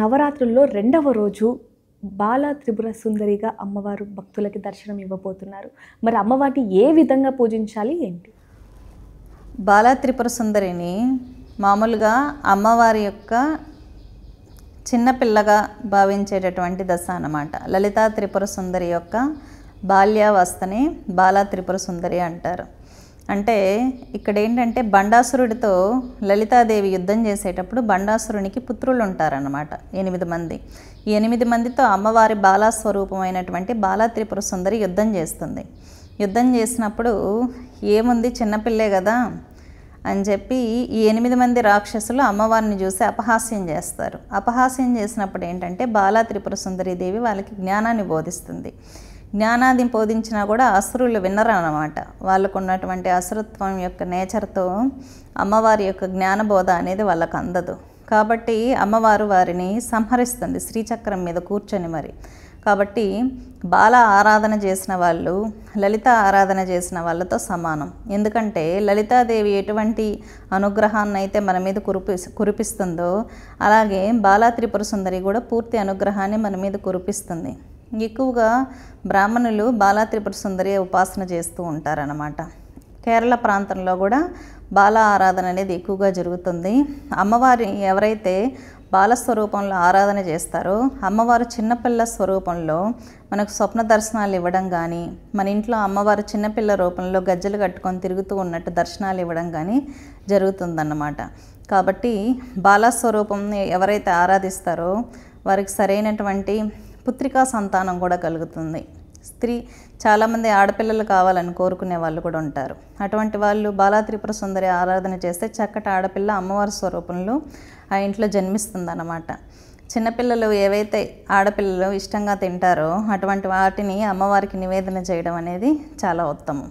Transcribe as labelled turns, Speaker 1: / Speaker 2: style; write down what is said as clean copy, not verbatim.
Speaker 1: నవరాత్రుల్లో రెండవ రోజు బాల త్రిపుర సుందరిగా అమ్మవారు భక్తులకి దర్శనం ఇవ్వబోతున్నారు. మరి అమ్మవారిని ఏ విధంగా పూజించాలి ఏంటి?
Speaker 2: బాల త్రిపుర సుందరిని మామూలుగా అమ్మవారి యొక్క చిన్నపిల్లగా భావించేటటువంటి దశ అన్నమాట. లలితా త్రిపుర సుందరి యొక్క బాల్యావస్థని బాల త్రిపుర సుందరి అంటారు. అంటే ఇక్కడ ఏంటంటే బండాసురుడితో లలితాదేవి యుద్ధం చేసేటప్పుడు బండాసురునికి పుత్రులు ఉంటారన్నమాట, 8 మంది. ఈ 8 మందితో అమ్మవారి బాలాస్వరూపమైనటువంటి బాల త్రిపుర సుందరి యుద్ధం చేస్తుంది. యుద్ధం చేసినప్పుడు ఏముంది, చిన్నపిల్లే కదా అని చెప్పి ఈ 8 మంది రాక్షసులు అమ్మవారిని చూసి అపహాస్యం చేస్తారు. అపహాస్యం చేసినప్పుడు ఏంటంటే బాల త్రిపుర సుందరీదేవి వాళ్ళకి జ్ఞానాన్ని బోధిస్తుంది. జ్ఞానాన్ని బోధించినా కూడా అసురులు విన్నరు అన్నమాట. వాళ్ళకు ఉన్నటువంటి అసురత్వం యొక్క నేచర్తో అమ్మవారి యొక్క జ్ఞానబోధ అనేది వాళ్ళకు అందదు. కాబట్టి అమ్మవారు వారిని సంహరిస్తుంది శ్రీచక్రం మీద కూర్చొని మరి. కాబట్టి బాల ఆరాధన చేసిన వాళ్ళు లలిత ఆరాధన చేసిన వాళ్ళతో సమానం. ఎందుకంటే లలితాదేవి ఎటువంటి అనుగ్రహాన్ని అయితే మన మీద కురిపిస్తుందో అలాగే బాల త్రిపుర సుందరి కూడా పూర్తి అనుగ్రహాన్ని మన మీద కురిపిస్తుంది. ఎక్కువగా బ్రాహ్మణులు బాల త్రిపుర సుందరి ఉపాసన చేస్తూ ఉంటారన్నమాట. కేరళ ప్రాంతంలో కూడా బాల ఆరాధన అనేది ఎక్కువగా జరుగుతుంది. అమ్మవారి ఎవరైతే బాలస్వరూపంలో ఆరాధన చేస్తారో అమ్మవారు చిన్నపిల్ల స్వరూపంలో మనకు స్వప్న దర్శనాలు ఇవ్వడం కానీ, మన ఇంట్లో అమ్మవారు చిన్నపిల్ల రూపంలో గజ్జలు కట్టుకొని తిరుగుతూ ఉన్నట్టు దర్శనాలు ఇవ్వడం కానీ జరుగుతుందన్నమాట. కాబట్టి బాలస్వరూపంని ఎవరైతే ఆరాధిస్తారో వారికి సరైనటువంటి పుత్రికా సంతానం కూడా కలుగుతుంది. చాలామంది ఆడపిల్లలు కావాలని కోరుకునే వాళ్ళు కూడా ఉంటారు. అటువంటి వాళ్ళు బాల త్రిపుర సుందరి ఆరాధన చేస్తే చక్కటి ఆడపిల్ల అమ్మవారి స్వరూపంలో ఆ ఇంట్లో జన్మిస్తుందన్నమాట. చిన్నపిల్లలు ఏవైతే ఆడపిల్లలు ఇష్టంగా తింటారో అటువంటి వాటిని అమ్మవారికి నివేదన చేయడం అనేది చాలా ఉత్తమం.